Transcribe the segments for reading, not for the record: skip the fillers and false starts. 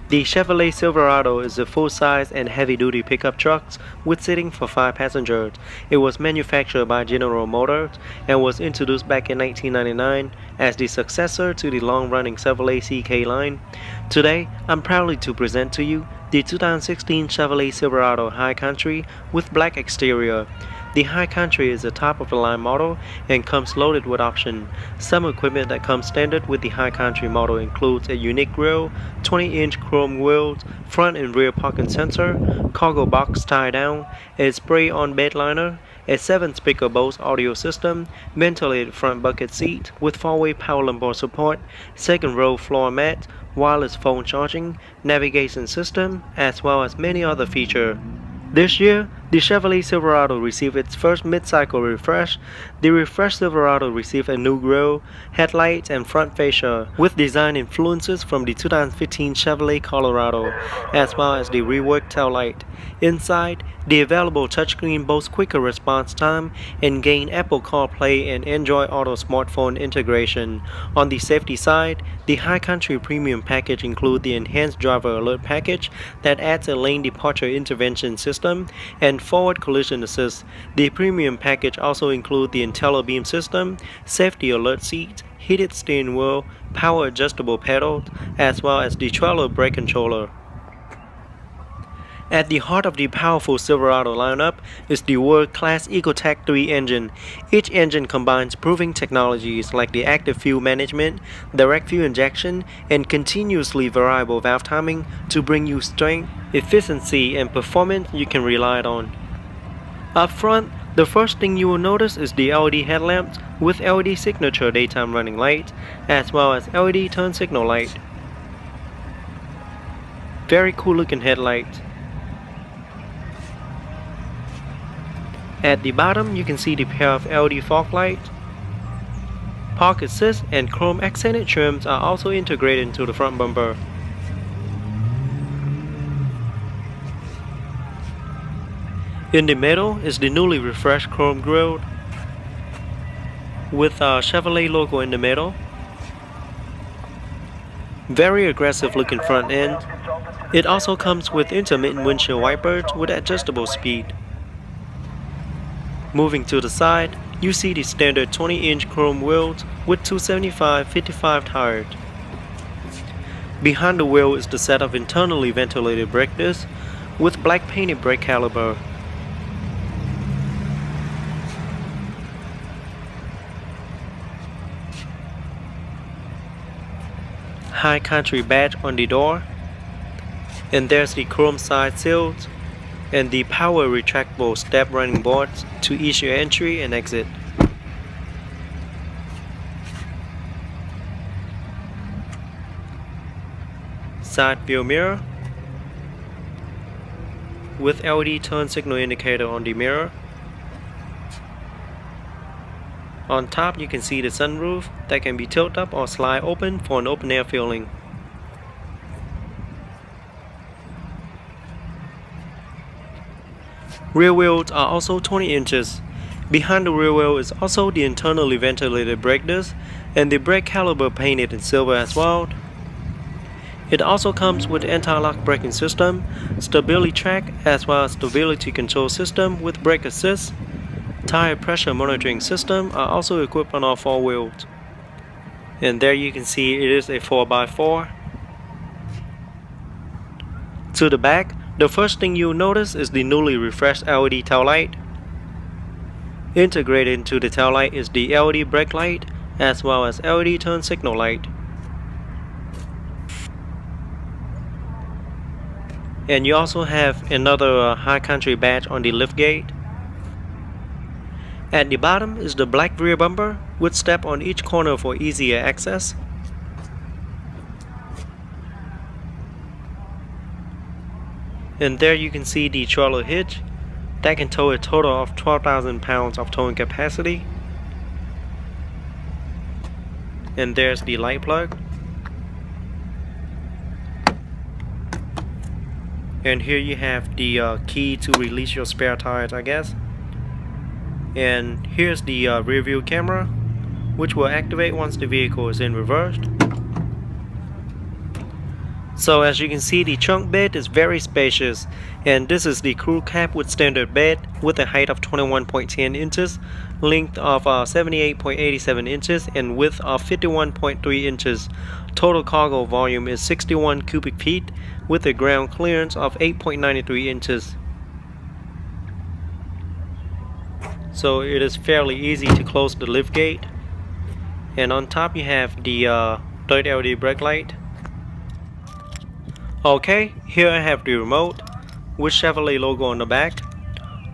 The Chevrolet Silverado is a full-size and heavy-duty pickup truck with seating for 5 passengers. It was manufactured by General Motors and was introduced back in 1999 as the successor to the long-running Chevrolet CK line. Today, I'm proudly to present to you the 2016 Chevrolet Silverado High Country with black exterior. The High Country is a top-of-the-line model and comes loaded with options. Some equipment that comes standard with the High Country model includes a unique grille, 20-inch chrome wheels, front and rear parking sensor, cargo box tie-down, a spray-on bed liner, a 7-speaker Bose audio system, ventilated front bucket seat with 4-way power lumbar support, second-row floor mat, wireless phone charging, navigation system, as well as many other features. This year, the Chevrolet Silverado received its first mid-cycle refresh. The refreshed Silverado received a new grille, headlights, and front fascia, with design influences from the 2015 Chevrolet Colorado, as well as the reworked taillight. Inside, the available touchscreen boasts quicker response time and gain Apple CarPlay and Android Auto smartphone integration. On the safety side, the High Country Premium package includes the Enhanced Driver Alert package that adds a lane departure intervention system and forward collision assist. The Premium package also includes the IntelliBeam system, safety alert seat, heated steering wheel, power adjustable pedals, as well as the trailer brake controller. At the heart of the powerful Silverado lineup is the world-class EcoTech 3 engine. Each engine combines proven technologies like the active fuel management, direct fuel injection, and continuously variable valve timing to bring you strength, efficiency, and performance you can rely on. Up front, the first thing you will notice is the LED headlamps with LED signature daytime running light, as well as LED turn signal light. Very cool looking headlights. At the bottom, you can see the pair of LED fog lights. Park assist and chrome accented trims are also integrated into the front bumper. In the middle is the newly refreshed chrome grille with a Chevrolet logo in the middle. Very aggressive looking front end. It also comes with intermittent windshield wipers with adjustable speed. Moving to the side, you see the standard 20-inch chrome wheels with 275/55 tires. Behind the wheel is the set of internally ventilated brake discs with black painted brake caliper. High Country badge on the door, and there's the chrome side seals and the power retractable step running boards to ease your entry and exit. Side view mirror with LED turn signal indicator on the mirror. On top you can see the sunroof that can be tilted up or slide open for an open air feeling. Rear wheels are also 20 inches. Behind the rear wheel is also the internally ventilated brake disc and the brake caliper painted in silver as well. It also comes with anti-lock braking system, stability track, as well as stability control system with brake assist. Tire pressure monitoring system are also equipped on all 4 wheels. And there you can see it is a 4x4. To the back, the first thing you'll notice is the newly refreshed LED taillight. Integrated into the taillight is the LED brake light as well as LED turn signal light. And you also have another High Country badge on the liftgate. At the bottom is the black rear bumper with step on each corner for easier access. And there you can see the trailer hitch that can tow a total of 12,000 pounds of towing capacity. And there's the light plug. And here you have the key to release your spare tires, I guess. And here's the rear view camera, which will activate once the vehicle is in reverse. So as you can see, the trunk bed is very spacious, and this is the crew cab with standard bed with a height of 21.10 inches, length of 78.87 inches, and width of 51.3 inches. Total cargo volume is 61 cubic feet with a ground clearance of 8.93 inches. So it is fairly easy to close the lift gate. And on top you have the third LED brake light. Okay, here I have the remote with Chevrolet logo on the back.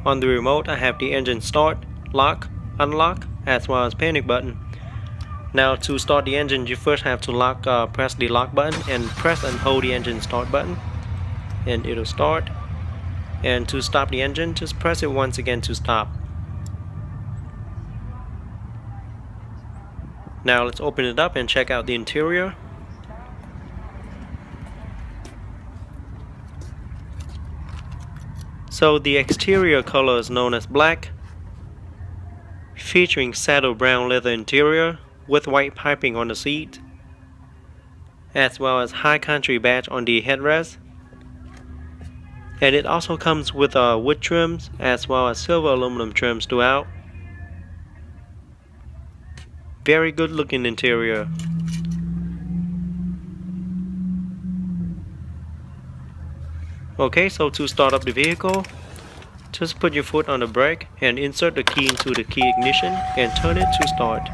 On the remote I have the engine start, lock, unlock, as well as panic button. Now to start the engine, you first have to press the lock button and press and hold the engine start button, and it'll start. And to stop the engine, just press it once again to stop. Now let's open it up and check out the interior. So the exterior color is known as black, featuring saddle brown leather interior with white piping on the seat, as well as High Country badge on the headrest. And it also comes with wood trims as well as silver aluminum trims throughout. Very good looking interior. Okay, so to start up the vehicle, just put your foot on the brake and insert the key into the key ignition and turn it to start.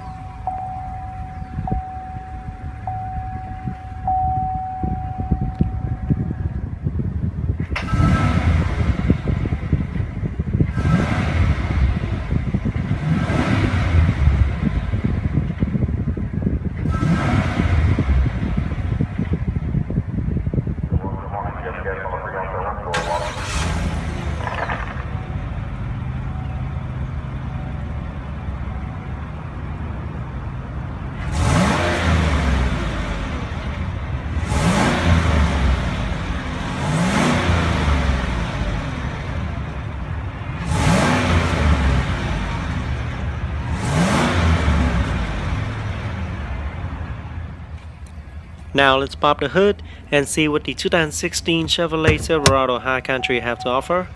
Now let's pop the hood and see what the 2016 Chevrolet Silverado High Country have to offer.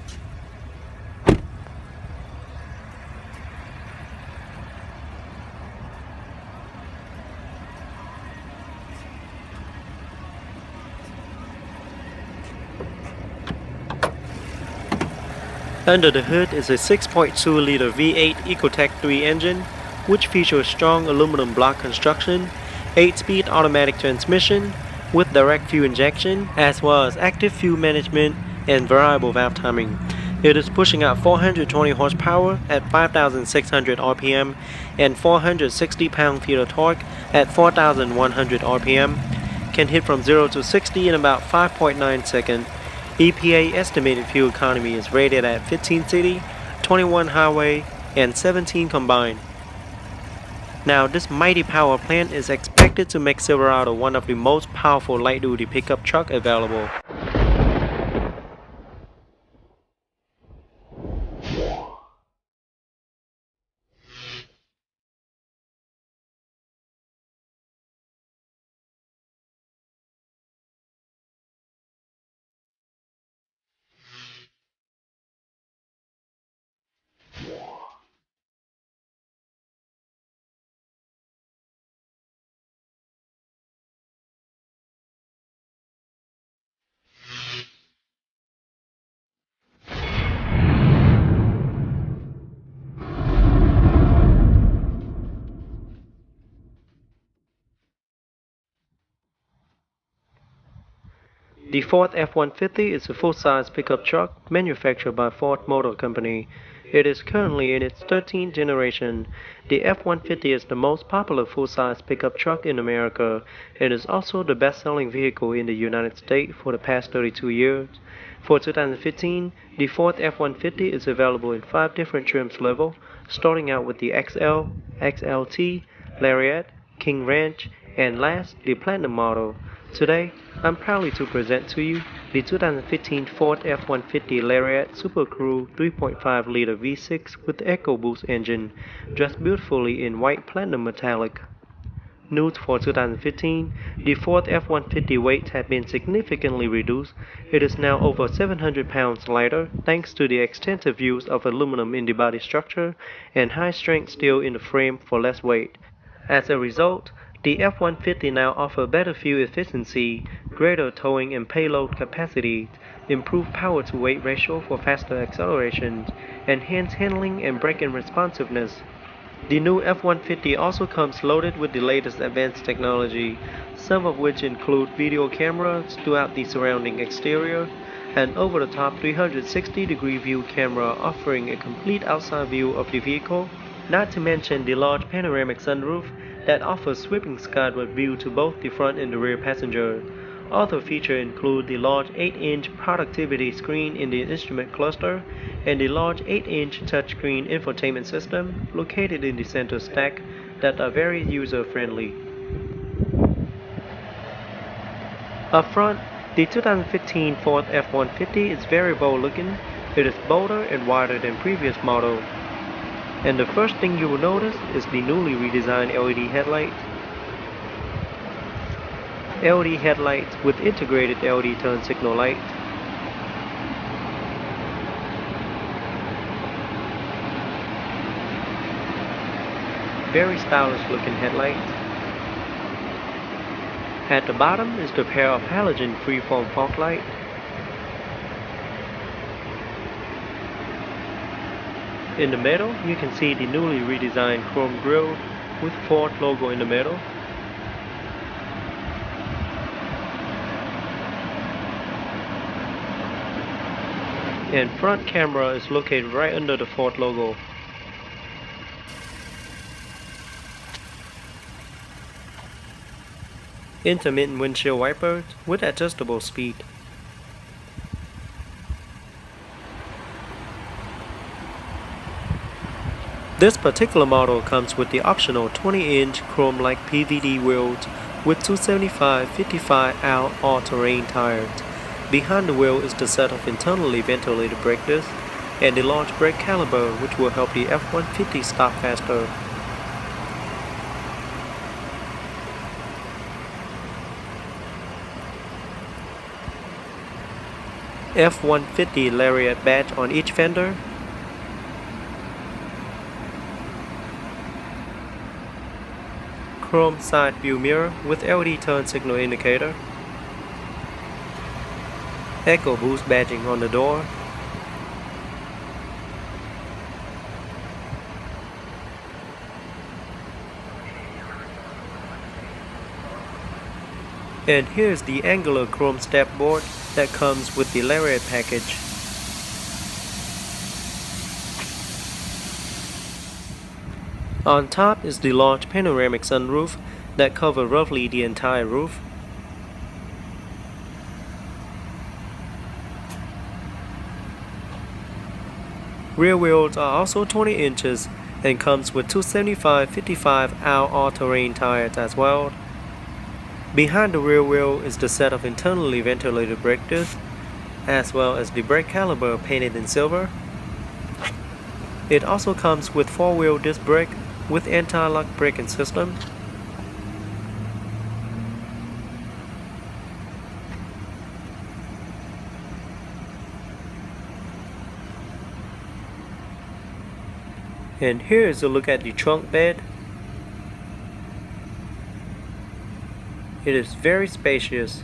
Under the hood is a 6.2-liter V8 Ecotec 3 engine, which features strong aluminum block construction, 8-speed automatic transmission with direct fuel injection, as well as active fuel management and variable valve timing. It is pushing out 420 horsepower at 5,600 RPM and 460 pound-feet of torque at 4,100 RPM. Can hit from 0 to 60 in about 5.9 seconds. EPA estimated fuel economy is rated at 15 city, 21 highway, and 17 combined. Now this mighty power plant is expected to make Silverado one of the most powerful light-duty pickup truck available. The Ford F-150 is a full-size pickup truck manufactured by Ford Motor Company. It is currently in its 13th generation. The F-150 is the most popular full-size pickup truck in America. It is also the best-selling vehicle in the United States for the past 32 years. For 2015, the Ford F-150 is available in 5 different trims levels, starting out with the XL, XLT, Lariat, King Ranch, and last, the Platinum model. Today, I'm proudly to present to you the 2015 Ford F-150 Lariat Super Crew 3.5-liter V6 with EcoBoost engine, dressed beautifully in white platinum metallic. News for 2015, the Ford F-150 weight has been significantly reduced. It is now over 700 pounds lighter thanks to the extensive use of aluminum in the body structure and high-strength steel in the frame for less weight. As a result, the F-150 now offers better fuel efficiency, greater towing and payload capacity, improved power-to-weight ratio for faster accelerations, enhanced handling and braking responsiveness. The new F-150 also comes loaded with the latest advanced technology, some of which include video cameras throughout the surrounding exterior, an over-the-top 360-degree view camera offering a complete outside view of the vehicle, not to mention the large panoramic sunroof that offers sweeping skyward view to both the front and the rear passenger. Other features include the large 8-inch productivity screen in the instrument cluster and the large 8-inch touchscreen infotainment system located in the center stack that are very user-friendly. Up front, the 2015 Ford F-150 is very bold looking. It is bolder and wider than previous model. And the first thing you will notice is the newly redesigned LED headlight. LED headlights with integrated LED turn signal light. Very stylish looking headlight. At the bottom is the pair of halogen freeform fog light. In the middle, you can see the newly redesigned chrome grille with Ford logo in the middle. And front camera is located right under the Ford logo. Intermittent windshield wipers with adjustable speed. This particular model comes with the optional 20-inch chrome-like PVD wheels with 275/55 all-terrain tires. Behind the wheel is the set of internally ventilated brake discs and the large brake caliper which will help the F-150 stop faster. F-150 Lariat badge on each fender. Chrome side view mirror with LED turn signal indicator. EcoBoost badging on the door. And here's the angular chrome step board that comes with the Lariat package. On top is the large panoramic sunroof that covers roughly the entire roof. Rear wheels are also 20 inches and comes with 275/55 all-terrain tires as well. Behind the rear wheel is the set of internally ventilated brake discs, as well as the brake caliper painted in silver. It also comes with 4-wheel disc brake with anti-lock braking system. And here is a look at the trunk bed. It is very spacious,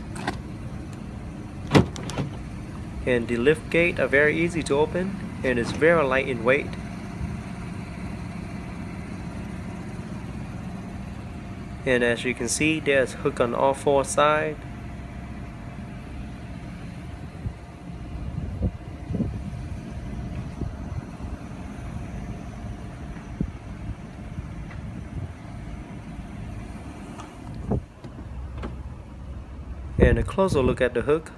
and the lift gate are very easy to open and is very light in weight. And as you can see, there's hook on all 4 sides. And a closer look at the hook.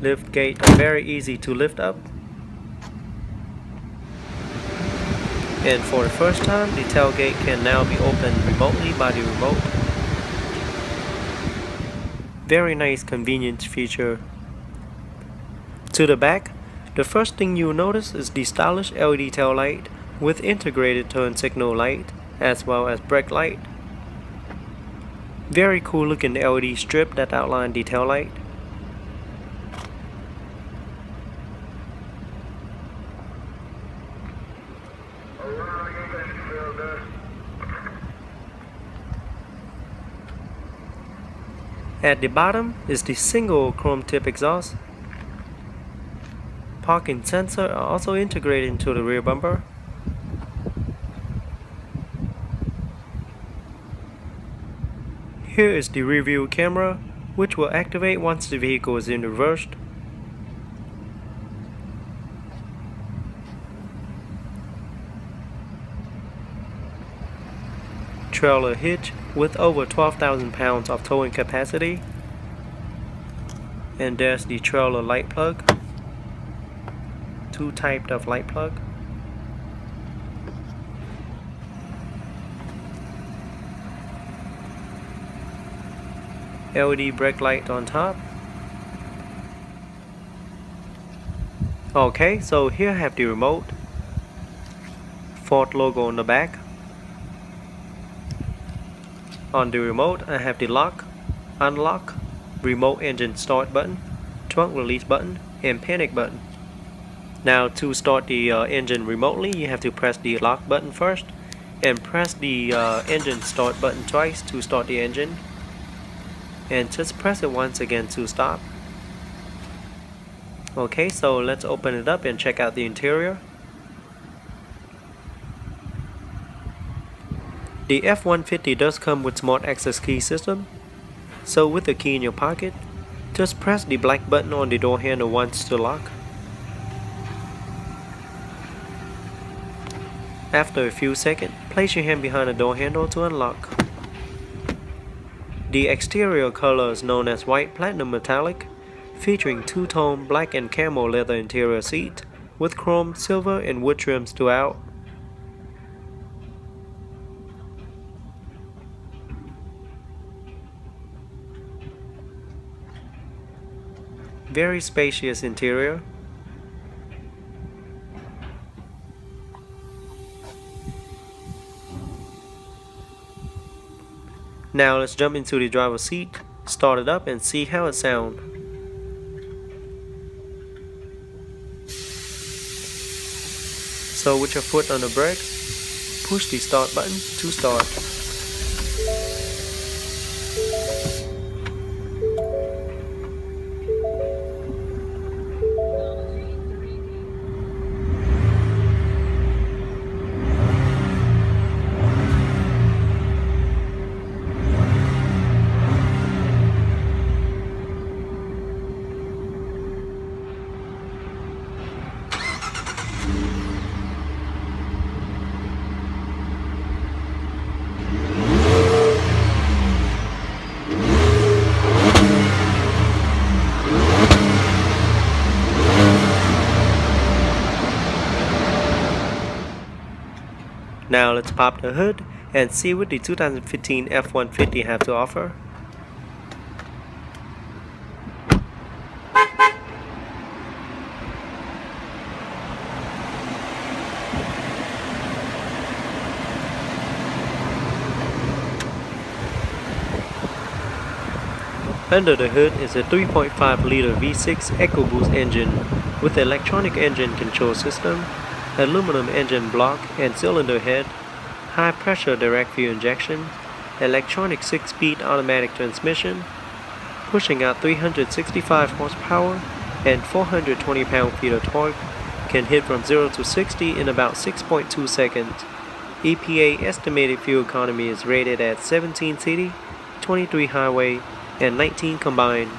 Lift gate are very easy to lift up. And for the first time, the tailgate can now be opened remotely by the remote. Very nice convenience feature. To the back, the first thing you'll notice is the stylish LED tail light with integrated turn signal light as well as brake light. Very cool looking LED strip that outline the tail light. At the bottom is the single chrome tip exhaust. Parking sensor are also integrated into the rear bumper. Here is the rear view camera, which will activate once the vehicle is in reverse. Trailer hitch with over 12,000 pounds of towing capacity. And there's the trailer light plug. Two types of light plug. LED brake light on top. Okay, so here I have the remote. Ford logo on the back. On the remote, I have the lock, unlock, remote engine start button, trunk release button, and panic button. Now to start the engine remotely, you have to press the lock button first and press the engine start button twice to start the engine. And just press it once again to stop. Okay, so let's open it up and check out the interior. The F-150 does come with smart access key system. So with the key in your pocket, just press the black button on the door handle once to lock. After a few seconds, place your hand behind the door handle to unlock. The exterior color is known as white platinum metallic, featuring two-tone black and camel leather interior seat with chrome, silver, and wood trims throughout. Very spacious interior. Now let's jump into the driver's seat, start it up and see how it sounds. So with your foot on the brake, push the start button to start. Now let's pop the hood and see what the 2015 F-150 have to offer. Under the hood is a 3.5-liter V6 EcoBoost engine with electronic engine control system, aluminum engine block and cylinder head, high pressure direct fuel injection, electronic 6-speed automatic transmission, pushing out 365 horsepower and 420 pound-feet of torque, can hit from 0 to 60 in about 6.2 seconds. EPA estimated fuel economy is rated at 17 city, 23 highway, and 19 combined.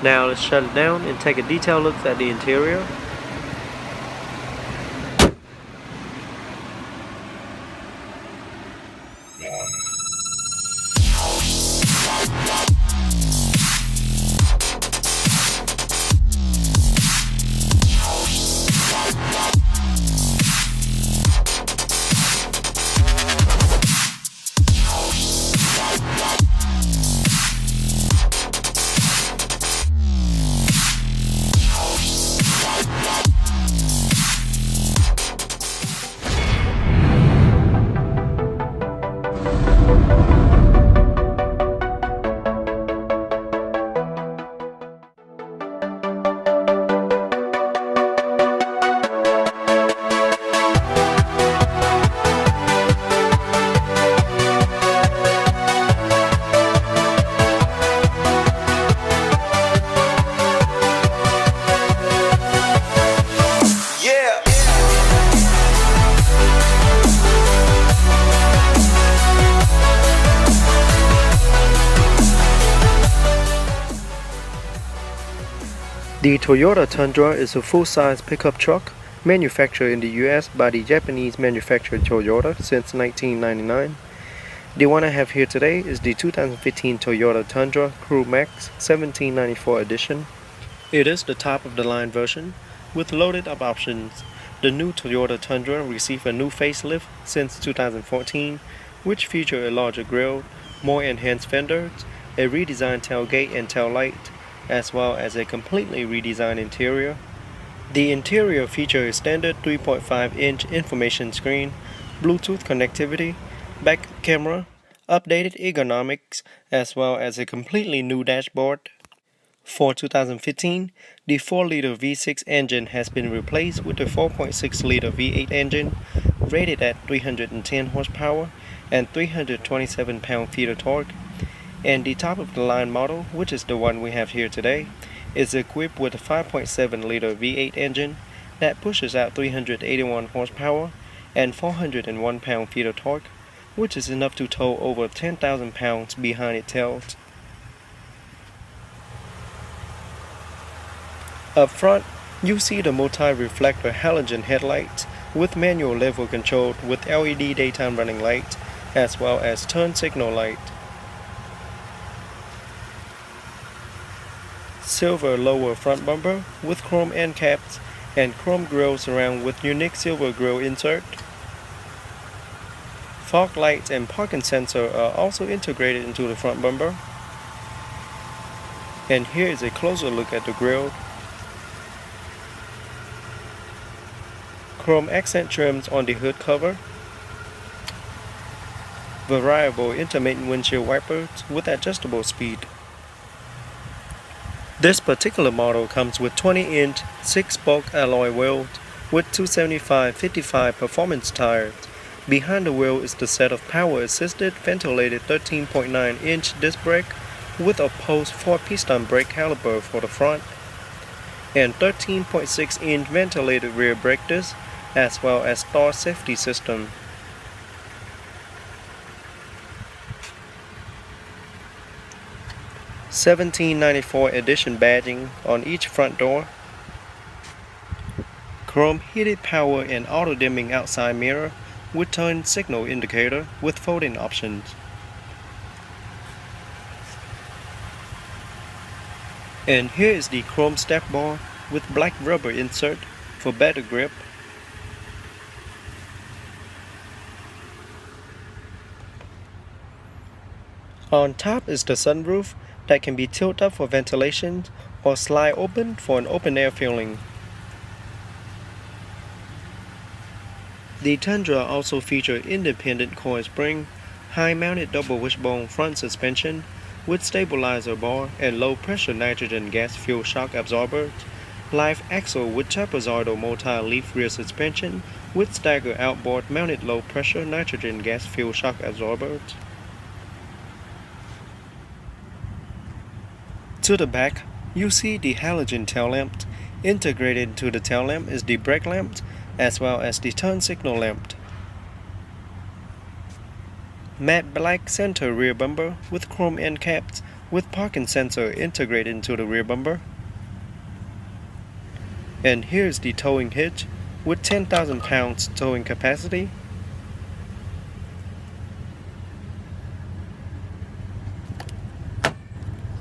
Now let's shut it down and take a detailed look at the interior. The Toyota Tundra is a full-size pickup truck manufactured in the US by the Japanese manufacturer Toyota since 1999. The one I have here today is the 2015 Toyota Tundra Crew Max 1794 edition. It is the top-of-the-line version with loaded-up options. The new Toyota Tundra received a new facelift since 2014, which featured a larger grille, more enhanced fenders, a redesigned tailgate and taillight, as well as a completely redesigned interior. The interior features a standard 3.5-inch information screen, Bluetooth connectivity, back camera, updated ergonomics, as well as a completely new dashboard. For 2015, the 4-liter V6 engine has been replaced with a 4.6-liter V8 engine rated at 310 horsepower and 327 pound-feet of torque. And the top-of-the-line model, which is the one we have here today, is equipped with a 5.7-liter V8 engine that pushes out 381 horsepower and 401 pound-feet of torque, which is enough to tow over 10,000 pounds behind its tails. Up front, you see the multi-reflector halogen headlights with manual level control with LED daytime running light, as well as turn signal light. Silver lower front bumper with chrome end caps and chrome grille surround with unique silver grille insert. Fog lights and parking sensor are also integrated into the front bumper. And here is a closer look at the grille. Chrome accent trims on the hood cover. Variable intermittent windshield wipers with adjustable speed. This particular model comes with 20-inch 6-spoke alloy wheels with 275/55 performance tires. Behind the wheel is the set of power-assisted ventilated 13.9-inch disc brake with a post 4-piston brake caliper for the front and 13.6-inch ventilated rear brake disc, as well as star safety system. $17.94 edition badging on each front door. Chrome heated power and auto dimming outside mirror with turn signal indicator with folding options. And here is the chrome step bar with black rubber insert for better grip. On top is the sunroof that can be tilted up for ventilation or slide open for an open air feeling. The Tundra also features independent coil spring, high-mounted double wishbone front suspension with stabilizer bar and low-pressure nitrogen gas fuel shock absorbers, live axle with trapezoidal multi-leaf rear suspension with stagger outboard mounted low-pressure nitrogen gas fuel shock absorbers. To the back, you see the halogen tail lamp. Integrated into the tail lamp is the brake lamp, as well as the turn signal lamp. Matte black center rear bumper with chrome end caps with parking sensor integrated into the rear bumper. And here's the towing hitch with 10,000 pounds towing capacity.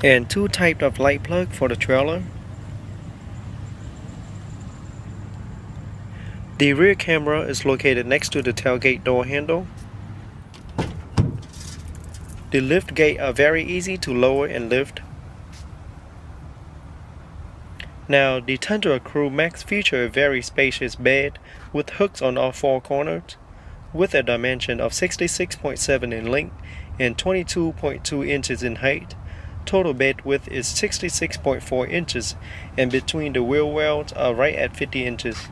And 2 types of light plug for the trailer. The rear camera is located next to the tailgate door handle. The lift gate are very easy to lower and lift. Now, the Tundra Crew Max features a very spacious bed with hooks on all 4 corners, with a dimension of 66.7 in length and 22.2 inches in height. Total bed width is 66.4 inches, and between the wheel wells are right at 50 inches.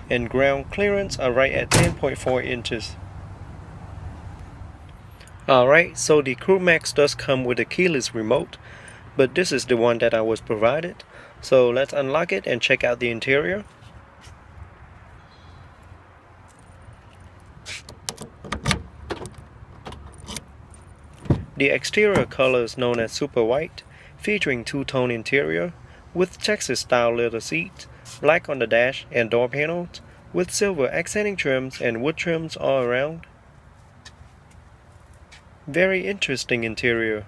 And ground clearance are right at 10.4 inches. Alright, so the Crew Max does come with a keyless remote, but this is the one that I was provided. So let's unlock it and check out the interior. The exterior color is known as Super White, featuring 2-tone interior with Texas-style leather seats, black on the dash and door panels, with silver accenting trims and wood trims all around. Very interesting interior.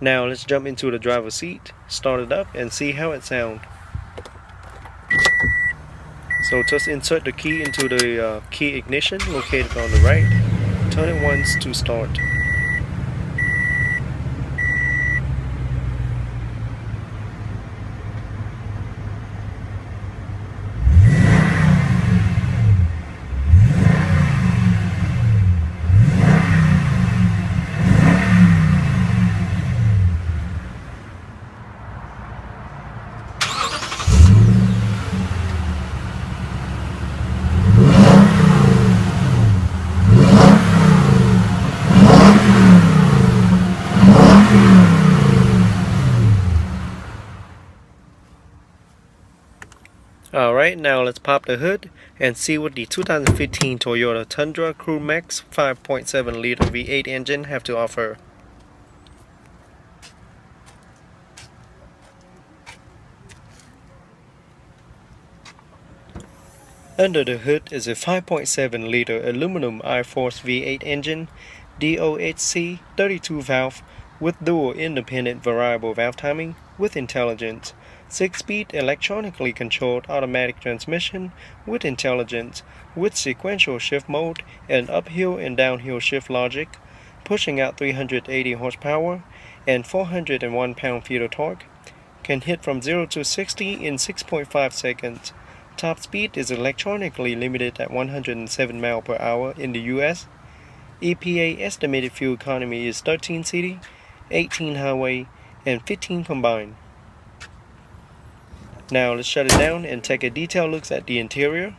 Now let's jump into the driver's seat, start it up and see how it sounds. So just insert the key into the key ignition located on the right. Turn it once to start. Alright, now let's pop the hood and see what the 2015 Toyota Tundra Crew Max 5.7 liter V8 engine have to offer. Under the hood is a 5.7 liter aluminum I-Force V8 engine, DOHC 32 valve with dual independent variable valve timing with intelligence, 6-speed electronically controlled automatic transmission with intelligence, with sequential shift mode and uphill and downhill shift logic, pushing out 380 horsepower and 401 pound-feet of torque, can hit from 0 to 60 in 6.5 seconds. Top speed is electronically limited at 107 miles per hour in the US. EPA estimated fuel economy is 13 city, 18 highway, and 15 combined. Now let's shut it down and take a detailed look at the interior.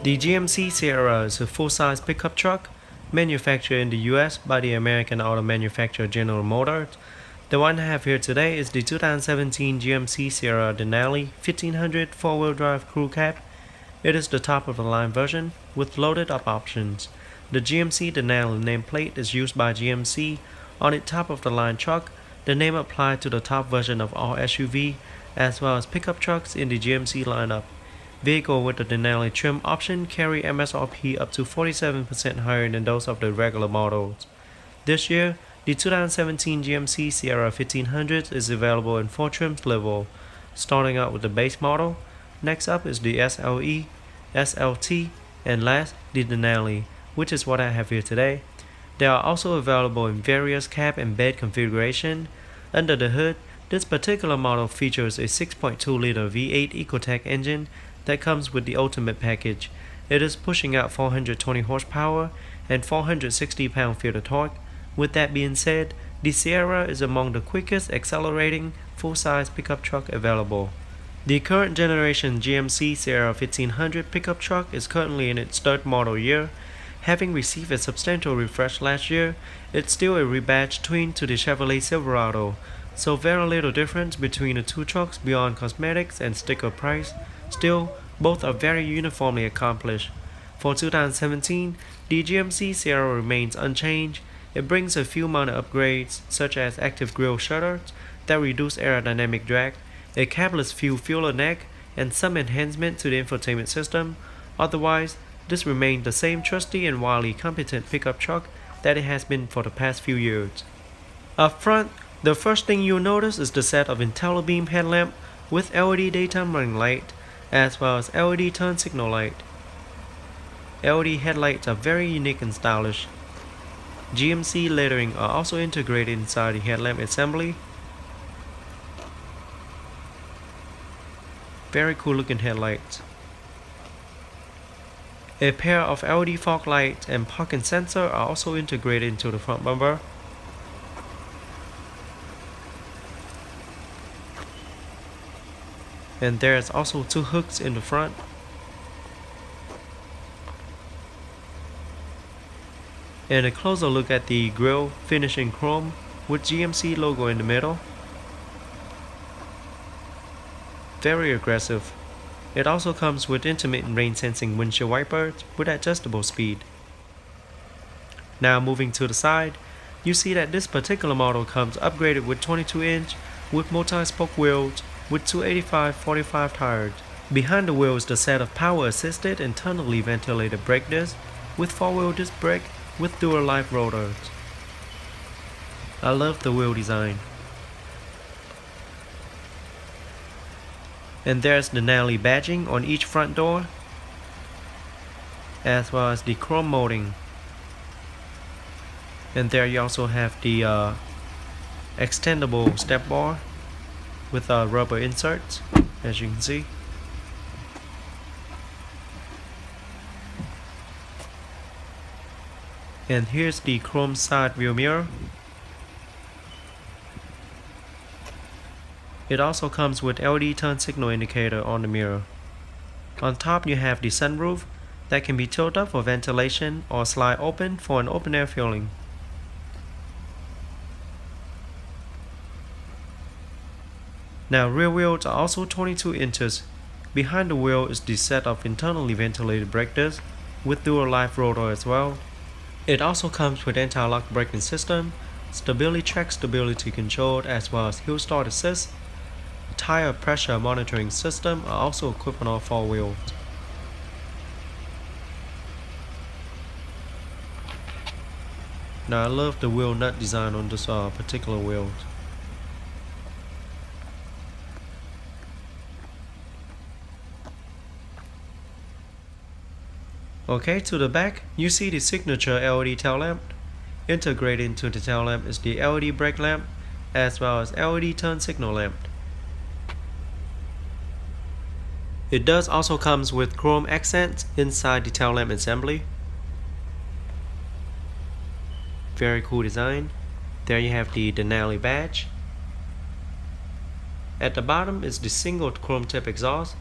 The GMC Sierra is a full-size pickup truck manufactured in the US by the American auto manufacturer General Motors. The one I have here today is the 2017 GMC Sierra Denali 1500 4-wheel drive crew cab. It is the top-of-the-line version with loaded-up options. The GMC Denali nameplate is used by GMC on its top-of-the-line truck. The name applied to the top version of all SUV as well as pickup trucks in the GMC lineup. Vehicles with the Denali trim option carry MSRP up to 47% higher than those of the regular models. This year, the 2017 GMC Sierra 1500 is available in 4 trim levels, starting out with the base model. Next up is the SLE, SLT, and last, the Denali, which is what I have here today. They are also available in various cab and bed configuration. Under the hood, this particular model features a 6.2-liter V8 Ecotec engine that comes with the Ultimate package. It is pushing out 420 horsepower and 460 pound-feet of torque. With that being said, the Sierra is among the quickest accelerating full-size pickup truck available. The current generation GMC Sierra 1500 pickup truck is currently in its 3rd model year. Having received a substantial refresh last year, it's still a rebadged twin to the Chevrolet Silverado, so very little difference between the two trucks beyond cosmetics and sticker price. Still, both are very uniformly accomplished. For 2017, the GMC Sierra remains unchanged. It brings a few minor upgrades, such as active grille shutters that reduce aerodynamic drag, a cabless fueler neck, and some enhancement to the infotainment system. Otherwise, this remains the same trusty and wildly competent pickup truck that it has been for the past few years. Up front, the first thing you'll notice is the set of IntelliBeam headlamp with LED daytime running light, as well as LED turn signal light. LED headlights are very unique and stylish. GMC lettering are also integrated inside the headlamp assembly. Very cool looking headlights. A pair of LED fog lights and parking sensor are also integrated into the front bumper. And there's also 2 hooks in the front. And a closer look at the grille finish in chrome with GMC logo in the middle. Very aggressive. It also comes with intermittent rain sensing windshield wipers with adjustable speed. Now moving to the side, you see that this particular model comes upgraded with 22-inch with multi-spoke wheels with 285/45 tires. Behind the wheel is the set of power-assisted internally ventilated brake discs with 4-wheel disc brake with dual live rotors. I love the wheel design. And there's the Denali badging on each front door, as well as the chrome molding. And there you also have the extendable step bar with rubber inserts, as you can see. And here's the chrome side view mirror. It also comes with LED turn signal indicator on the mirror. On top you have the sunroof that can be tilted up for ventilation or slide open for an open air fueling. Now rear wheels are also 22 inches. Behind the wheel is the set of internally ventilated brake discs with dual live rotor as well. It also comes with anti-lock braking system, track stability control, as well as hill start assist. Tire pressure monitoring system are also equipped on all 4 wheels. Now I love the wheel nut design on this particular wheel. Okay, to the back, you see the signature LED tail lamp. Integrated into the tail lamp is the LED brake lamp, as well as LED turn signal lamp. It does also comes with chrome accents inside the tail lamp assembly. Very cool design. There you have the Denali badge. At the bottom is the single chrome tip exhaust,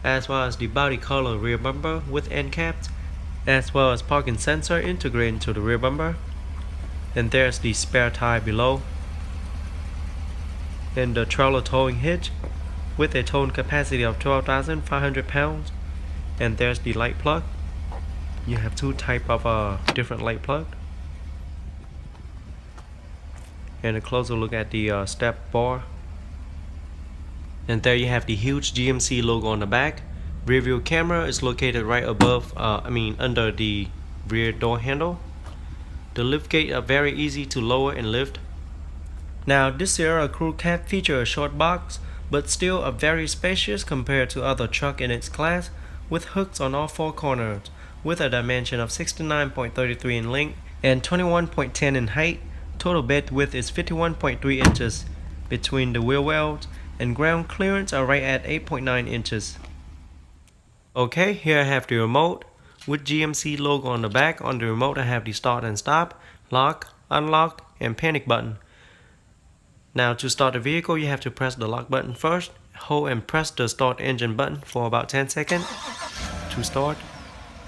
as well as the body color rear bumper with end caps, as well as parking sensor integrated into the rear bumper. And there's the spare tire below, and the trailer towing hitch with a towing capacity of 12,500 pounds. And there's the light plug. You have two type of different light plug. And a closer look at the step bar. And there you have the huge GMC logo on the back. Rear view camera is located right above, under the rear door handle. The lift gate are very easy to lower and lift. Now this Sierra crew cab features a short box, but still a very spacious compared to other truck in its class, with hooks on all four corners, with a dimension of 69.33 in length and 21.10 in height. Total bed width is 51.3 inches between the wheel wells, and ground clearance are right at 8.9 inches. Okay, here I have the remote with GMC logo on the back. On the remote I have the start and stop, lock, unlock, and panic button. Now to start the vehicle, you have to press the lock button first, hold and press the start engine button for about 10 seconds to start,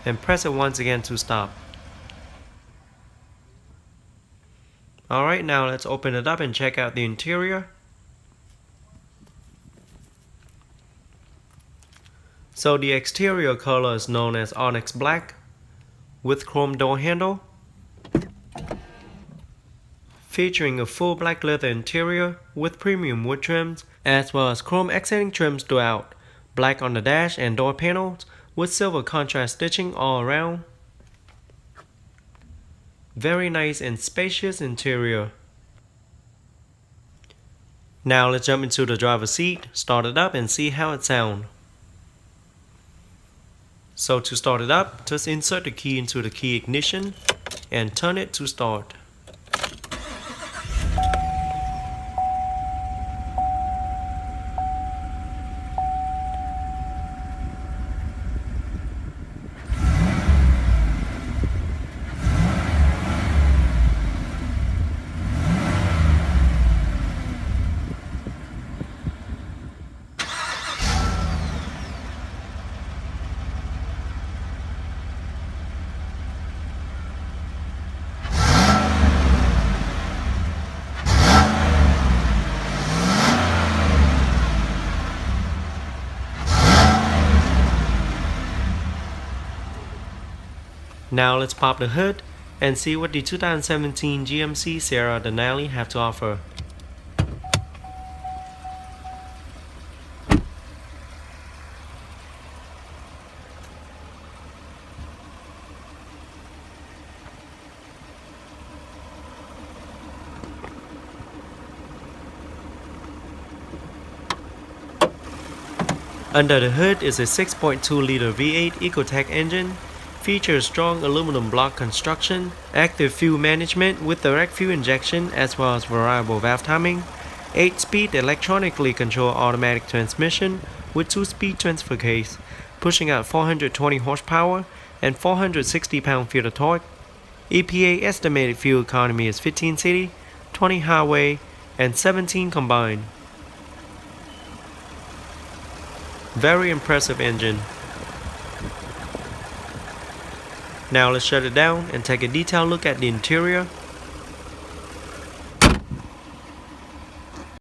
and press it once again to stop. Alright, now let's open it up and check out the interior. So the exterior color is known as Onyx Black with chrome door handle, featuring a full black leather interior with premium wood trims, as well as chrome accenting trims throughout, black on the dash and door panels with silver contrast stitching all around. Very nice and spacious interior. Now let's jump into the driver's seat, start it up and see how it sounds. So to start it up, just insert the key into the key ignition and turn it to start. Now let's pop the hood and see what the 2017 GMC Sierra Denali have to offer. Under the hood is a 6.2 liter V8 Ecotec engine. Features strong aluminum block construction, active fuel management with direct fuel injection as well as variable valve timing, 8-speed electronically controlled automatic transmission with 2-speed transfer case, pushing out 420 horsepower and 460 pound-feet of torque. EPA estimated fuel economy is 15 city, 20 highway, and 17 combined. Very impressive engine. Now let's shut it down and take a detailed look at the interior.